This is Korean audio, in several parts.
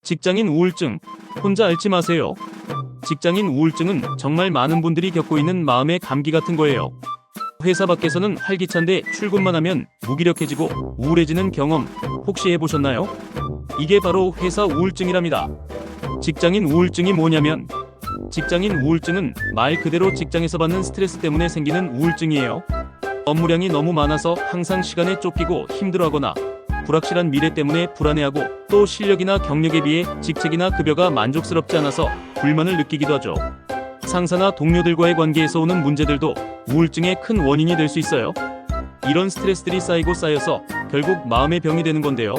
직장인 우울증, 혼자 앓지 마세요. 직장인 우울증은 정말 많은 분들이 겪고 있는 마음의 감기 같은 거예요. 회사 밖에서는 활기찬데 출근만 하면 무기력해지고 우울해지는 경험 혹시 해보셨나요? 이게 바로 회사 우울증이랍니다. 직장인 우울증이 뭐냐면, 직장인 우울증은 말 그대로 직장에서 받는 스트레스 때문에 생기는 우울증이에요. 업무량이 너무 많아서 항상 시간에 쫓기고 힘들어하거나, 불확실한 미래 때문에 불안해하고, 또 실력이나 경력에 비해 직책이나 급여가 만족스럽지 않아서 불만을 느끼기도 하죠. 상사나 동료들과의 관계에서 오는 문제들도 우울증의 큰 원인이 될 수 있어요. 이런 스트레스들이 쌓이고 쌓여서 결국 마음의 병이 되는 건데요.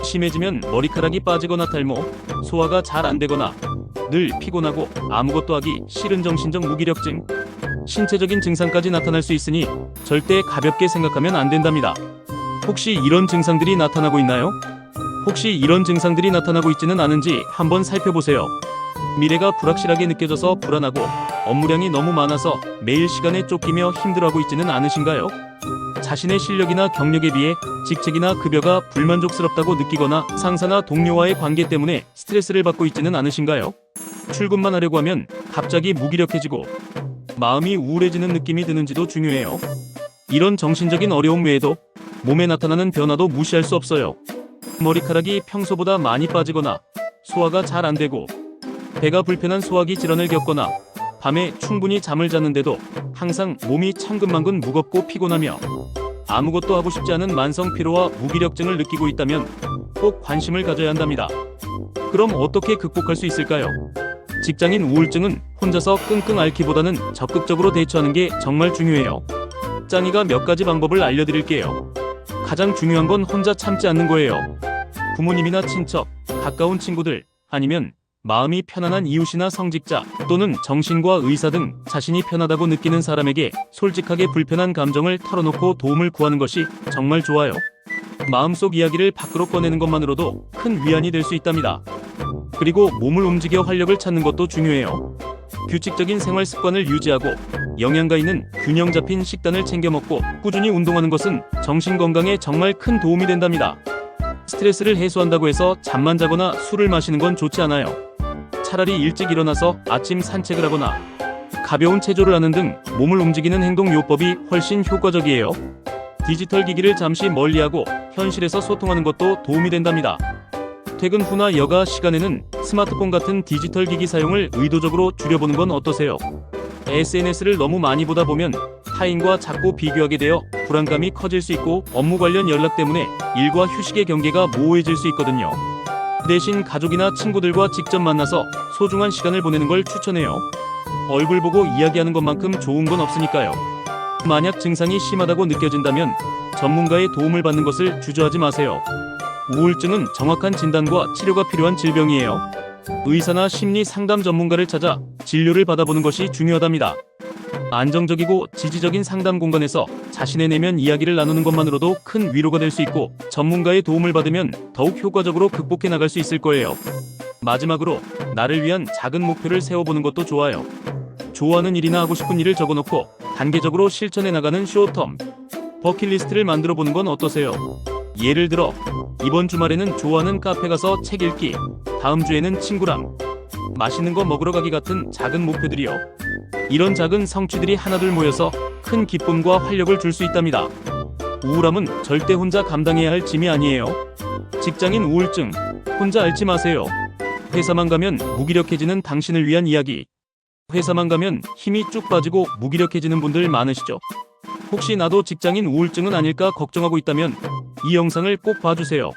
심해지면 머리카락이 빠지거나 탈모, 소화가 잘 안 되거나, 늘 피곤하고 아무것도 하기 싫은 정신적 무기력증, 신체적인 증상까지 나타날 수 있으니 절대 가볍게 생각하면 안 된답니다. 혹시 이런 증상들이 나타나고 있나요? 혹시 이런 증상들이 나타나고 있지는 않은지 한번 살펴보세요. 미래가 불확실하게 느껴져서 불안하고, 업무량이 너무 많아서 매일 시간에 쫓기며 힘들어하고 있지는 않으신가요? 자신의 실력이나 경력에 비해 직책이나 급여가 불만족스럽다고 느끼거나, 상사나 동료와의 관계 때문에 스트레스를 받고 있지는 않으신가요? 출근만 하려고 하면 갑자기 무기력해지고 마음이 우울해지는 느낌이 드는지도 중요해요. 이런 정신적인 어려움 외에도 몸에 나타나는 변화도 무시할 수 없어요. 머리카락이 평소보다 많이 빠지거나, 소화가 잘 안 되고, 배가 불편한 소화기 질환을 겪거나, 밤에 충분히 잠을 잤는데도 항상 몸이 천근만근 무겁고 피곤하며 아무것도 하고 싶지 않은 만성 피로와 무기력증을 느끼고 있다면 꼭 관심을 가져야 한답니다. 그럼 어떻게 극복할 수 있을까요? 직장인 우울증은 혼자서 끙끙 앓기보다는 적극적으로 대처하는 게 정말 중요해요. 짱이가 몇 가지 방법을 알려드릴게요. 가장 중요한 건 혼자 참지 않는 거예요. 부모님이나 친척, 가까운 친구들, 아니면 마음이 편안한 이웃이나 성직자, 또는 정신과 의사 등 자신이 편하다고 느끼는 사람에게 솔직하게 불편한 감정을 털어놓고 도움을 구하는 것이 정말 좋아요. 마음속 이야기를 밖으로 꺼내는 것만으로도 큰 위안이 될 수 있답니다. 그리고 몸을 움직여 활력을 찾는 것도 중요해요. 규칙적인 생활 습관을 유지하고, 영양가 있는 균형 잡힌 식단을 챙겨 먹고 꾸준히 운동하는 것은 정신 건강에 정말 큰 도움이 된답니다. 스트레스를 해소한다고 해서 잠만 자거나 술을 마시는 건 좋지 않아요. 차라리 일찍 일어나서 아침 산책을 하거나 가벼운 체조를 하는 등 몸을 움직이는 행동 요법이 훨씬 효과적이에요. 디지털 기기를 잠시 멀리하고 현실에서 소통하는 것도 도움이 된답니다. 퇴근 후나 여가 시간에는 스마트폰 같은 디지털 기기 사용을 의도적으로 줄여보는 건 어떠세요? SNS를 너무 많이 보다 보면 타인과 자꾸 비교하게 되어 불안감이 커질 수 있고, 업무 관련 연락 때문에 일과 휴식의 경계가 모호해질 수 있거든요. 대신 가족이나 친구들과 직접 만나서 소중한 시간을 보내는 걸 추천해요. 얼굴 보고 이야기하는 것만큼 좋은 건 없으니까요. 만약 증상이 심하다고 느껴진다면 전문가의 도움을 받는 것을 주저하지 마세요. 우울증은 정확한 진단과 치료가 필요한 질병이에요. 의사나 심리 상담 전문가를 찾아 진료를 받아보는 것이 중요하답니다. 안정적이고 지지적인 상담 공간에서 자신의 내면 이야기를 나누는 것만으로도 큰 위로가 될 수 있고, 전문가의 도움을 받으면 더욱 효과적으로 극복해 나갈 수 있을 거예요. 마지막으로 나를 위한 작은 목표를 세워보는 것도 좋아요. 좋아하는 일이나 하고 싶은 일을 적어놓고 단계적으로 실천해 나가는 쇼텀 버킷리스트를 만들어 보는 건 어떠세요? 예를 들어, 이번 주말에는 좋아하는 카페 가서 책 읽기, 다음 주에는 친구랑 맛있는 거 먹으러 가기 같은 작은 목표들이요. 이런 작은 성취들이 하나둘 모여서 큰 기쁨과 활력을 줄 수 있답니다. 우울함은 절대 혼자 감당해야 할 짐이 아니에요. 직장인 우울증, 혼자 앓지 마세요. 회사만 가면 무기력해지는 당신을 위한 이야기. 회사만 가면 힘이 쭉 빠지고 무기력해지는 분들 많으시죠? 혹시 나도 직장인 우울증은 아닐까 걱정하고 있다면 이 영상을 꼭 봐주세요.